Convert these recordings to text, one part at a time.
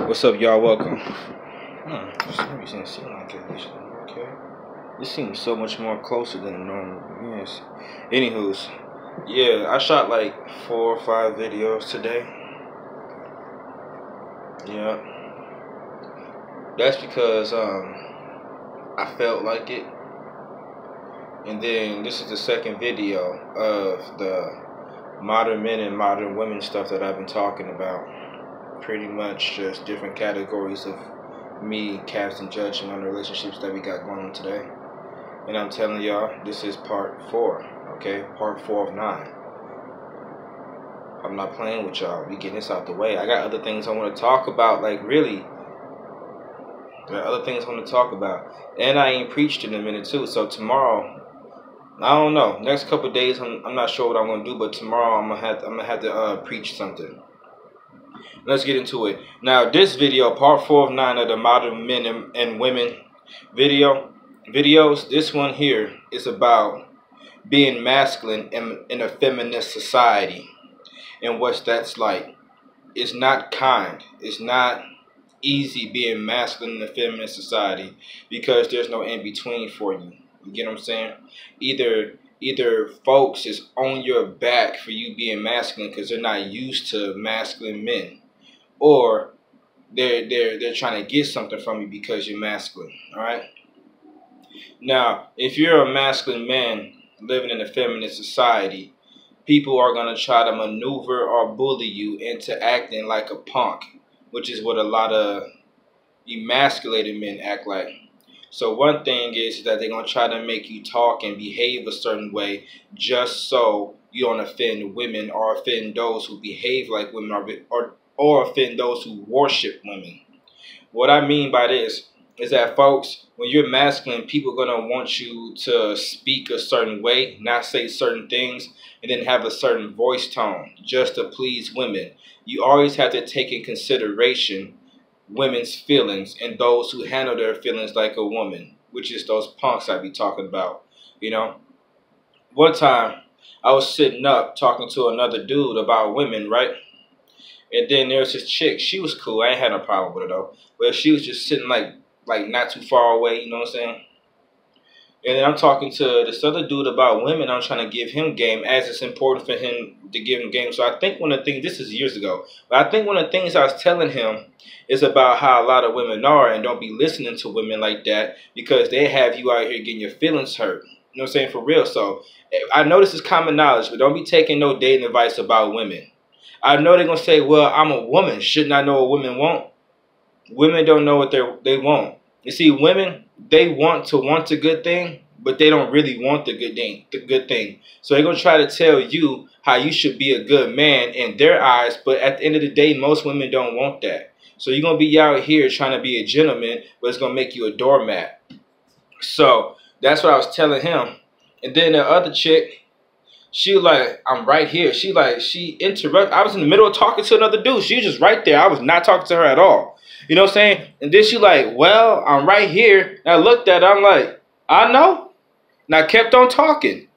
What's up, y'all? Welcome. For some reason it seems like it. Okay. This seems so much more closer than normal. Yes. Anywho's, yeah, I shot like 4 or 5 videos today. Yeah. That's because I felt like it. And then this is the second video of the modern men and modern women stuff that I've been talking about. Pretty much just different categories of me casting judgment on the relationships that we got going on today. And I'm telling y'all, this is part 4, okay? Part 4 of 9. I'm not playing with y'all. We getting this out the way. I got other things I want to talk about, like really. There are other things I want to talk about. And I ain't preached in a minute too. So tomorrow, I don't know. Next couple of days, I'm not sure what I'm gonna do, but tomorrow I'm gonna have to preach something. Let's get into it. Now, this video, part 4 of 9 of the modern men and women videos. This one here is about being masculine in a feminist society and what that's like. It's not kind. It's not easy being masculine in a feminist society because there's no in between for you. You get what I'm saying? Either folks is on your back for you being masculine because they're not used to masculine men, or they're trying to get something from you because you're masculine. All right. Now, if you're a masculine man living in a feminist society, people are gonna try to maneuver or bully you into acting like a punk, which is what a lot of emasculated men act like. So one thing is that they're going to try to make you talk and behave a certain way just so you don't offend women or offend those who behave like women or offend those who worship women. What I mean by this is that, folks, when you're masculine, people are going to want you to speak a certain way, not say certain things, and then have a certain voice tone just to please women. You always have to take in consideration women's feelings and those who handle their feelings like a woman, which is those punks I be talking about. You know, one time I was sitting up talking to another dude about women, right? And then there was this chick. She was cool. I ain't had no problem with her though. But she was just sitting like not too far away. You know what I'm saying? And then I'm talking to this other dude about women. I'm trying to give him game, as it's important for him to give him game. So I think one of the things, this is years ago, but I think one of the things I was telling him is about how a lot of women are, and don't be listening to women like that because they have you out here getting your feelings hurt. You know what I'm saying? For real. So I know this is common knowledge, but don't be taking no dating advice about women. I know they're going to say, well, I'm a woman. Shouldn't I know what women want? Women don't know what they want. You see, women, they want a good thing, but they don't really want the good thing. So they're going to try to tell you how you should be a good man in their eyes, but at the end of the day, most women don't want that. So you're going to be out here trying to be a gentleman, but it's going to make you a doormat. So that's what I was telling him. And then the other chick, she was like, I'm right here. She interrupted. I was in the middle of talking to another dude. She was just right there. I was not talking to her at all. You know what I'm saying? And then she like, well, I'm right here. And I looked at her. I'm like, I know. And I kept on talking. You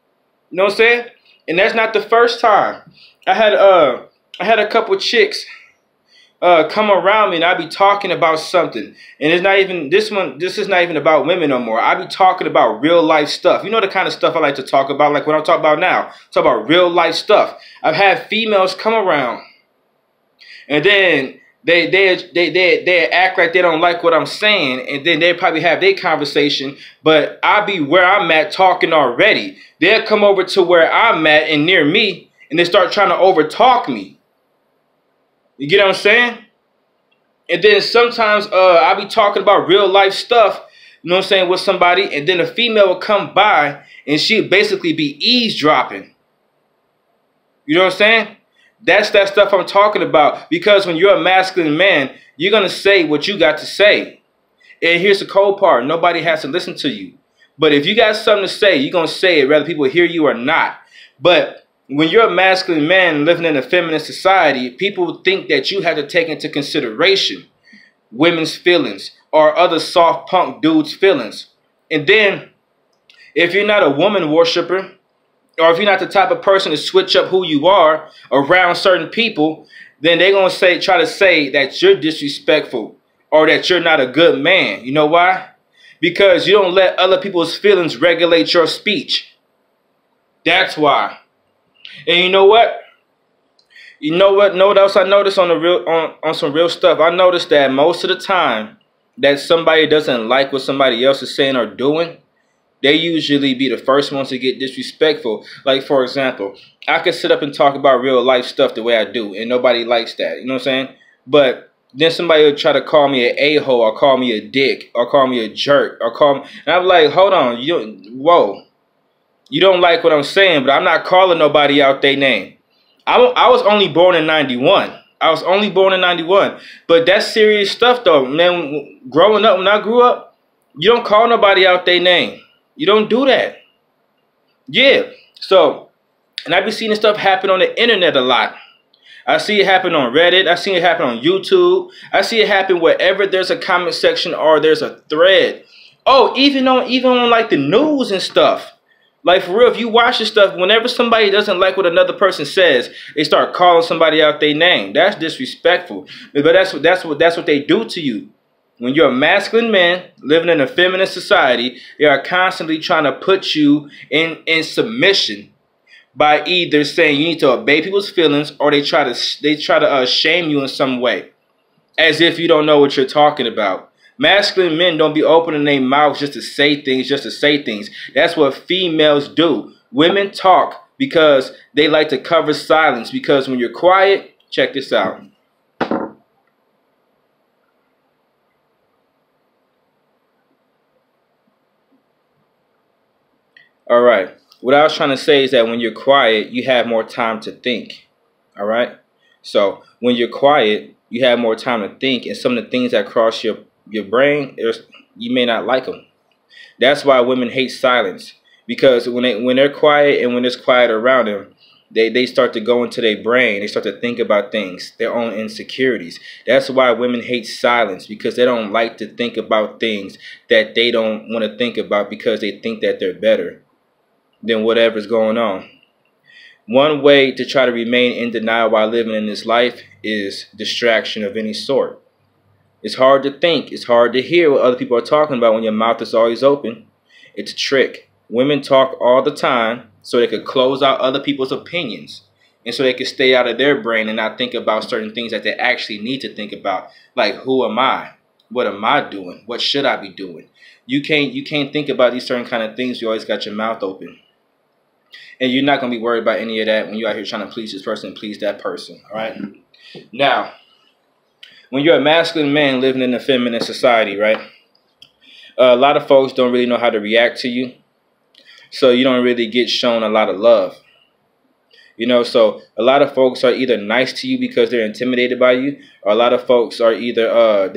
know what I'm saying? And that's not the first time. I had a couple chicks come around me, and I be talking about something, and it's not even this is not even about women no more. I be talking about real life stuff. You know the kind of stuff I like to talk about, like what I'm talking about now. Talk about real life stuff. I've had females come around, and then they act like they don't like what I'm saying, and then they probably have their conversation, but I be where I'm at talking already. They'll come over to where I'm at and near me, and they start trying to overtalk me. You get what I'm saying? And then sometimes I be talking about real life stuff, you know what I'm saying, with somebody, and then a female will come by and she'll basically be eavesdropping. You know what I'm saying? That's that stuff I'm talking about. Because when you're a masculine man, you're going to say what you got to say. And here's the cold part. Nobody has to listen to you. But if you got something to say, you're going to say it whether people hear you or not. But when you're a masculine man living in a feminist society, people think that you have to take into consideration women's feelings or other soft punk dudes' feelings. And then if you're not a woman worshiper, or if you're not the type of person to switch up who you are around certain people, then they're gonna try to say that you're disrespectful or that you're not a good man. You know why? Because you don't let other people's feelings regulate your speech. That's why. And you know what? Know what else I noticed on the real on some real stuff? I noticed that most of the time that somebody doesn't like what somebody else is saying or doing, they usually be the first ones to get disrespectful. Like, for example, I could sit up and talk about real life stuff the way I do, and nobody likes that. You know what I'm saying? But then somebody will try to call me an a-hole, or call me a dick, or call me a jerk, or call me, and I'm like, hold on, whoa. You don't like what I'm saying, but I'm not calling nobody out their name. I was only born in 91. I was only born in 91. But that's serious stuff, though. Man, growing up, when I grew up, you don't call nobody out their name. You don't do that. Yeah. So, and I be seeing this stuff happen on the internet a lot. I see it happen on Reddit. I see it happen on YouTube. I see it happen wherever there's a comment section or there's a thread. Oh, even on like the news and stuff. Like, for real, if you watch this stuff, whenever somebody doesn't like what another person says, they start calling somebody out their name. That's disrespectful. But that's what they do to you. When you're a masculine man living in a feminist society, they are constantly trying to put you in submission by either saying you need to obey people's feelings, or they try to shame you in some way, as if you don't know what you're talking about. Masculine men don't be opening their mouths just to say things, That's what females do. Women talk because they like to cover silence, because when you're quiet, check this out. All right. What I was trying to say is that when you're quiet, you have more time to think. All right. So when you're quiet, you have more time to think, and some of the things that cross your brain, you may not like them. That's why women hate silence, because when they're quiet and when it's quiet around them, they start to go into their brain. They start to think about things, their own insecurities. That's why women hate silence, because they don't like to think about things that they don't want to think about, because they think that they're better than whatever's going on. One way to try to remain in denial while living in this life is distraction of any sort. It's hard to think. It's hard to hear what other people are talking about when your mouth is always open. It's a trick. Women talk all the time so they could close out other people's opinions, and so they could stay out of their brain and not think about certain things that they actually need to think about. Like, who am I? What am I doing? What should I be doing? You can't think about these certain kind of things. You always got your mouth open. And you're not going to be worried about any of that when you're out here trying to please this person and please that person. All right? Now, when you're a masculine man living in a feminine society, right, a lot of folks don't really know how to react to you. So you don't really get shown a lot of love. You know, so a lot of folks are either nice to you because they're intimidated by you, or a lot of folks are they're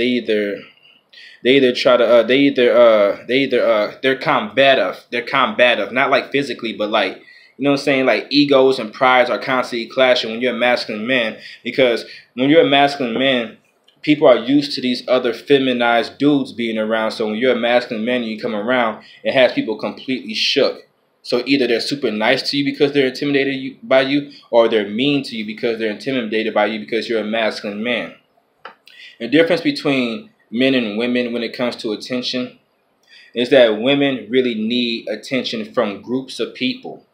combative. They're combative, not like physically, but like, you know what I'm saying? Like, egos and prides are constantly clashing when you're a masculine man, because when you're a masculine man, people are used to these other feminized dudes being around. So when you're a masculine man and you come around, it has people completely shook. So either they're super nice to you because they're intimidated by you, or they're mean to you because they're intimidated by you because you're a masculine man. The difference between men and women when it comes to attention is that women really need attention from groups of people.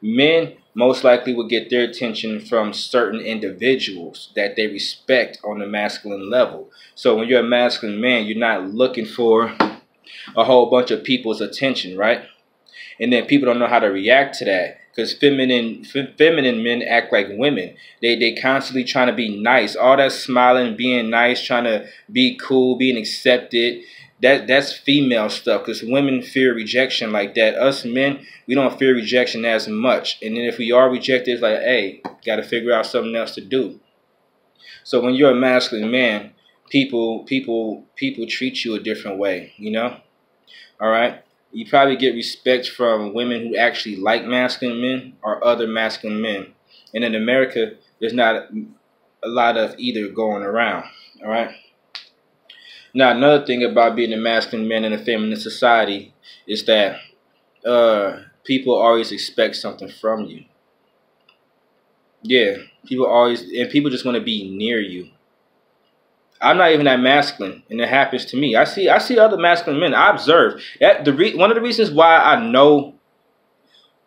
Men most likely will get their attention from certain individuals that they respect on the masculine level. So when you're a masculine man, you're not looking for a whole bunch of people's attention, right? And then people don't know how to react to that, because feminine men act like women. They constantly trying to be nice. All that smiling, being nice, trying to be cool, being accepted. That's female stuff, because women fear rejection like that. Us men, we don't fear rejection as much. And then if we are rejected, it's like, hey, got to figure out something else to do. So when you're a masculine man, people treat you a different way, you know? All right? You probably get respect from women who actually like masculine men or other masculine men. And in America, there's not a lot of either going around, all right? Now, another thing about being a masculine man in a feminist society is that people always expect something from you. Yeah, people just want to be near you. I'm not even that masculine, and it happens to me. I see other masculine men. I observe that one of the reasons why I know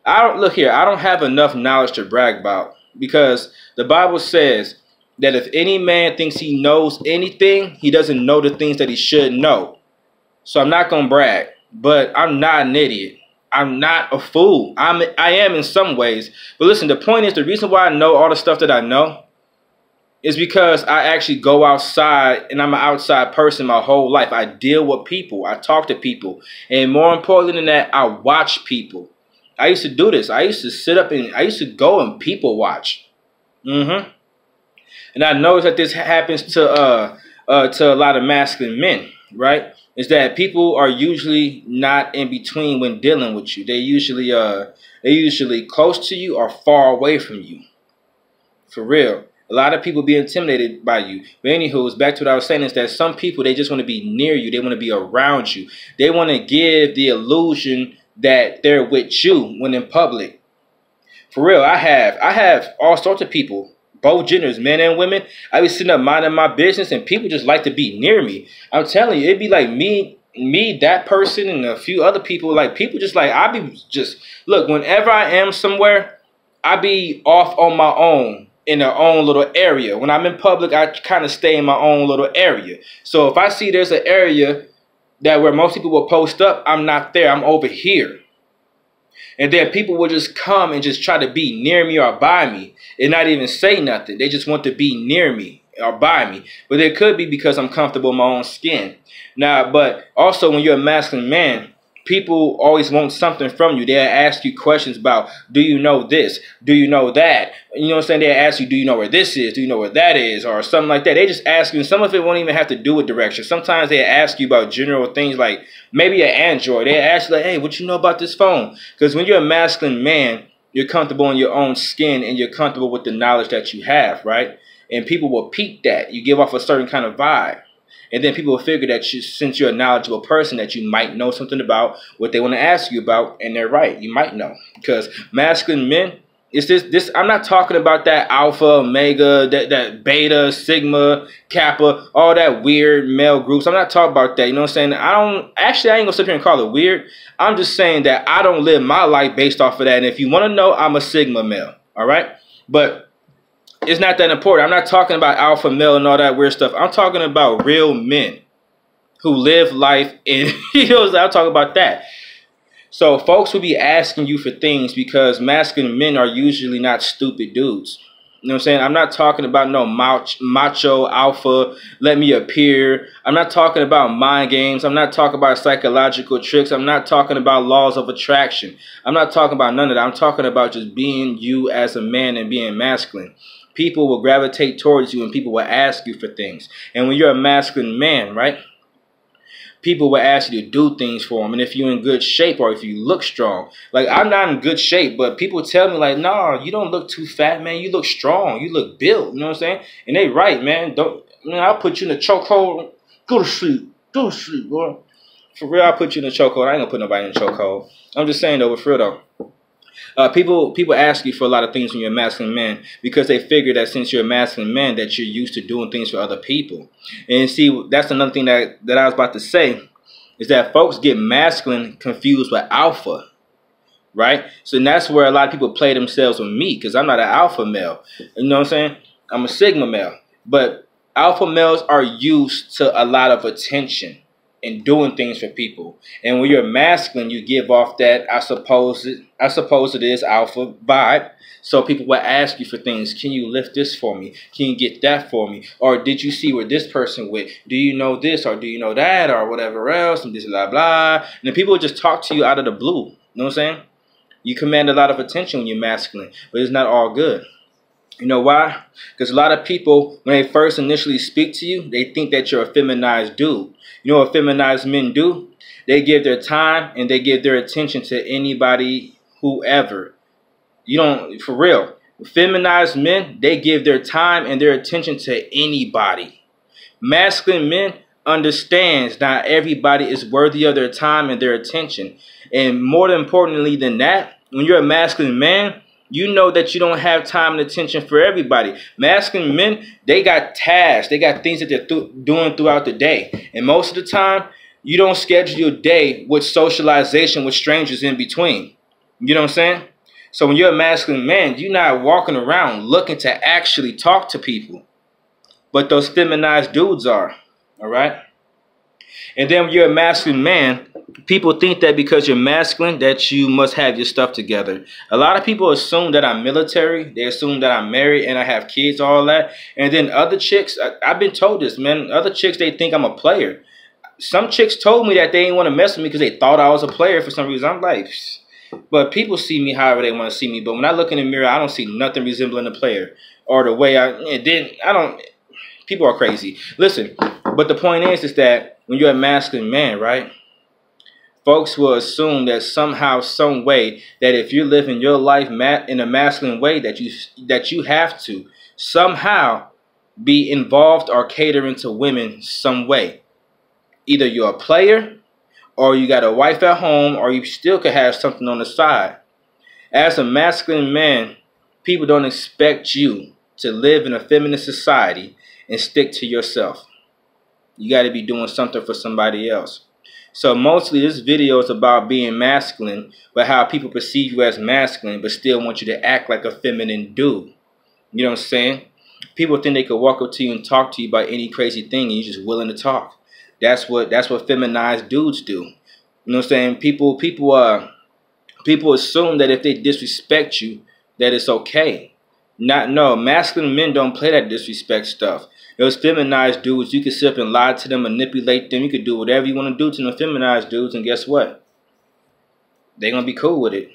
I don't look here. I don't have enough knowledge to brag about because the Bible says that if any man thinks he knows anything, he doesn't know the things that he should know. So I'm not gonna brag, but I'm not an idiot. I'm not a fool. I am in some ways. But listen, the point is the reason why I know all the stuff that I know is because I actually go outside and I'm an outside person my whole life. I deal with people. I talk to people. And more important than that, I watch people. I used to do this. I used to sit up and I used to go and people watch. And I noticed that this happens to a lot of masculine men, right? Is that people are usually not in between when dealing with you. They usually close to you or far away from you. For real. A lot of people be intimidated by you. But anywho, it's back to what I was saying is that some people, they just want to be near you. They want to be around you. They want to give the illusion that they're with you when in public. For real, I have all sorts of people, both genders, men and women. I be sitting up minding my business and people just like to be near me. I'm telling you, it'd be like me, that person, and a few other people. Like people just like, I be just, look, whenever I am somewhere, I be off on my own in their own little area. When I'm in public, I kind of stay in my own little area. So if I see there's an area that where most people will post up, I'm not there. I'm over here. And then people will just come and just try to be near me or by me and not even say nothing. They just want to be near me or by me. But it could be because I'm comfortable in my own skin. Now, but also when you're a masculine man, people always want something from you. They'll ask you questions about, do you know this? Do you know that? You know what I'm saying? They'll ask you, do you know where this is? Do you know where that is? Or something like that. They just ask you, and some of it won't even have to do with direction. Sometimes they ask you about general things like maybe an Android. They ask you like, hey, what you know about this phone? Because when you're a masculine man, you're comfortable in your own skin and you're comfortable with the knowledge that you have, right? And people will peep that. You give off a certain kind of vibe. And then people will figure that since you're a knowledgeable person, that you might know something about what they want to ask you about. And they're right. You might know. Because masculine men, it's this. I'm not talking about that alpha, omega, that beta, sigma, kappa, all that weird male groups. I'm not talking about that. You know what I'm saying? I ain't going to sit here and call it weird. I'm just saying that I don't live my life based off of that. And if you want to know, I'm a sigma male. All right? But it's not that important. I'm not talking about alpha male and all that weird stuff. I'm talking about real men who live life in, you know, I'm talking about that. So folks will be asking you for things because masculine men are usually not stupid dudes. You know what I'm saying? I'm not talking about no macho alpha, let me appear. I'm not talking about mind games. I'm not talking about psychological tricks. I'm not talking about laws of attraction. I'm not talking about none of that. I'm talking about just being you as a man and being masculine. People will gravitate towards you and people will ask you for things. And when you're a masculine man, right, people will ask you to do things for them. And if you're in good shape or if you look strong, like I'm not in good shape, but people tell me like, nah, you don't look too fat, man. You look strong. You look built. You know what I'm saying? And they right, man. I'll put you in a chokehold. Go to sleep. Go to sleep, boy. For real, I'll put you in a chokehold. I ain't gonna put nobody in a chokehold. I'm just saying though, for real though. People ask you for a lot of things when you're a masculine man because they figure that since you're a masculine man that you're used to doing things for other people. And see, that's another thing that I was about to say is that folks get masculine confused with alpha, right? So that's where a lot of people play themselves with me because I'm not an alpha male. You know what I'm saying? I'm a sigma male. But alpha males are used to a lot of attention and doing things for people. And when you're masculine, you give off that, I suppose it is alpha vibe. So people will ask you for things. Can you lift this for me? Can you get that for me? Or did you see where this person went? Do you know this or do you know that or whatever else? And this blah blah. And then people will just talk to you out of the blue. You know what I'm saying? You command a lot of attention when you're masculine, but it's not all good. You know why? Because a lot of people, when they first initially speak to you, they think that you're a feminized dude. You know what feminized men do? They give their time and they give their attention to anybody, whoever. You don't, for real. Feminized men, they give their time and their attention to anybody. Masculine men understands not everybody is worthy of their time and their attention. And more importantly than that, when you're a masculine man, You know that you don't have time and attention for everybody. Masculine men, they got tasks. They got things that they're doing throughout the day. And most of the time, you don't schedule your day with socialization with strangers in between. You know what I'm saying? So when you're a masculine man, you're not walking around looking to actually talk to people. But those feminized dudes are. All right? And then when you're a masculine man, people think that because you're masculine that you must have your stuff together. A lot of people assume that I'm military. They assume that I'm married and I have kids, all that. And then other chicks, I've been told this, man. Other chicks, they think I'm a player. Some chicks told me that they didn't want to mess with me because they thought I was a player for some reason. I'm like, but people see me however they want to see me. But when I look in the mirror, I don't see nothing resembling a player. Or the way people are crazy. Listen, but the point is that when you're a masculine man, right? Folks will assume that somehow, some way, that if you're living your life in a masculine way, that you have to somehow be involved or catering to women some way. Either you're a player, or you got a wife at home, or you still could have something on the side. As a masculine man, people don't expect you to live in a feminist society and stick to yourself. You got to be doing something for somebody else. So mostly this video is about being masculine, but how people perceive you as masculine, but still want you to act like a feminine dude. You know what I'm saying? People think they could walk up to you and talk to you about any crazy thing, and you're just willing to talk. That's what feminized dudes do. You know what I'm saying? People assume that if they disrespect you, that it's okay. No, masculine men don't play that disrespect stuff. Those feminized dudes, you can sit up and lie to them, manipulate them. You can do whatever you want to do to them feminized dudes, and guess what? They're going to be cool with it.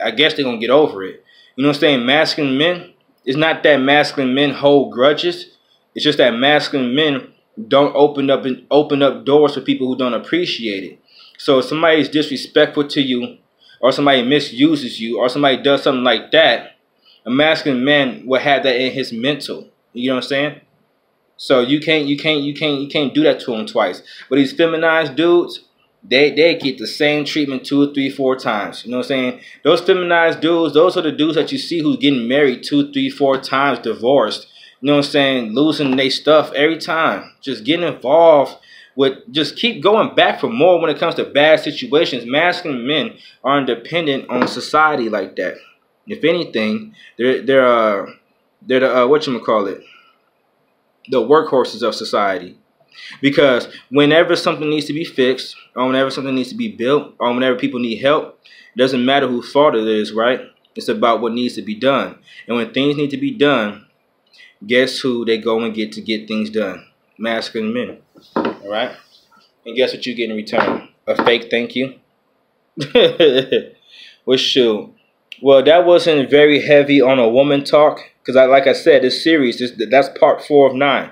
I guess they're going to get over it. You know what I'm saying? Masculine men, it's not that masculine men hold grudges. It's just that masculine men don't open up doors for people who don't appreciate it. So if somebody's disrespectful to you, or somebody misuses you, or somebody does something like that, a masculine man will have that in his mental. You know what I'm saying? So you can't do that to them twice. But these feminized dudes, they get the same treatment 2, 3, 4 times. You know what I'm saying? Those feminized dudes, those are the dudes that you see who's getting married 2, 3, 4 times, divorced. You know what I'm saying? Losing their stuff every time. Just getting involved with, just keep going back for more when it comes to bad situations. Masculine men aren't dependent on society like that. If anything, they're the whatchamacallit, the workhorses of society. Because whenever something needs to be fixed, or whenever something needs to be built, or whenever people need help, it doesn't matter whose fault it is, right? It's about what needs to be done. And when things need to be done, guess who they go and get to get things done? Masculine men. All right? And guess what you get in return? A fake thank you. Well, shoot. Well, that wasn't very heavy on a woman talk. Because like I said, this series, that's part 4 of 9.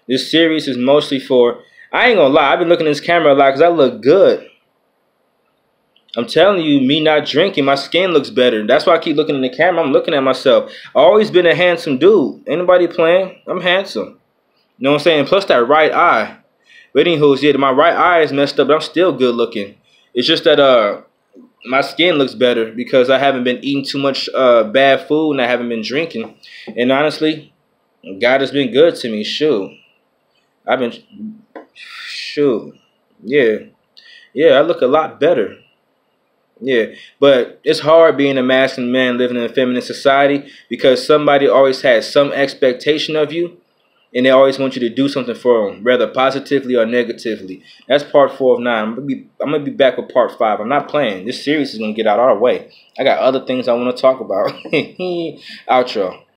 This series is mostly for, I ain't gonna lie, I've been looking at this camera a lot because I look good. I'm telling you, me not drinking, my skin looks better. That's why I keep looking in the camera. I'm looking at myself. I've always been a handsome dude. Ain't nobody playing. I'm handsome. You know what I'm saying? Plus that right eye. But anywho, yeah, my right eye is messed up, but I'm still good looking. It's just that my skin looks better because I haven't been eating too much bad food and I haven't been drinking. And honestly, God has been good to me. Shoot. Yeah, I look a lot better. Yeah, but it's hard being a masculine man living in a feminine society because somebody always has some expectation of you, and they always want you to do something for them, whether positively or negatively. That's part 4 of 9. I'm gonna be back with part 5. I'm not playing. This series is gonna get out our way. I got other things I want to talk about. Outro.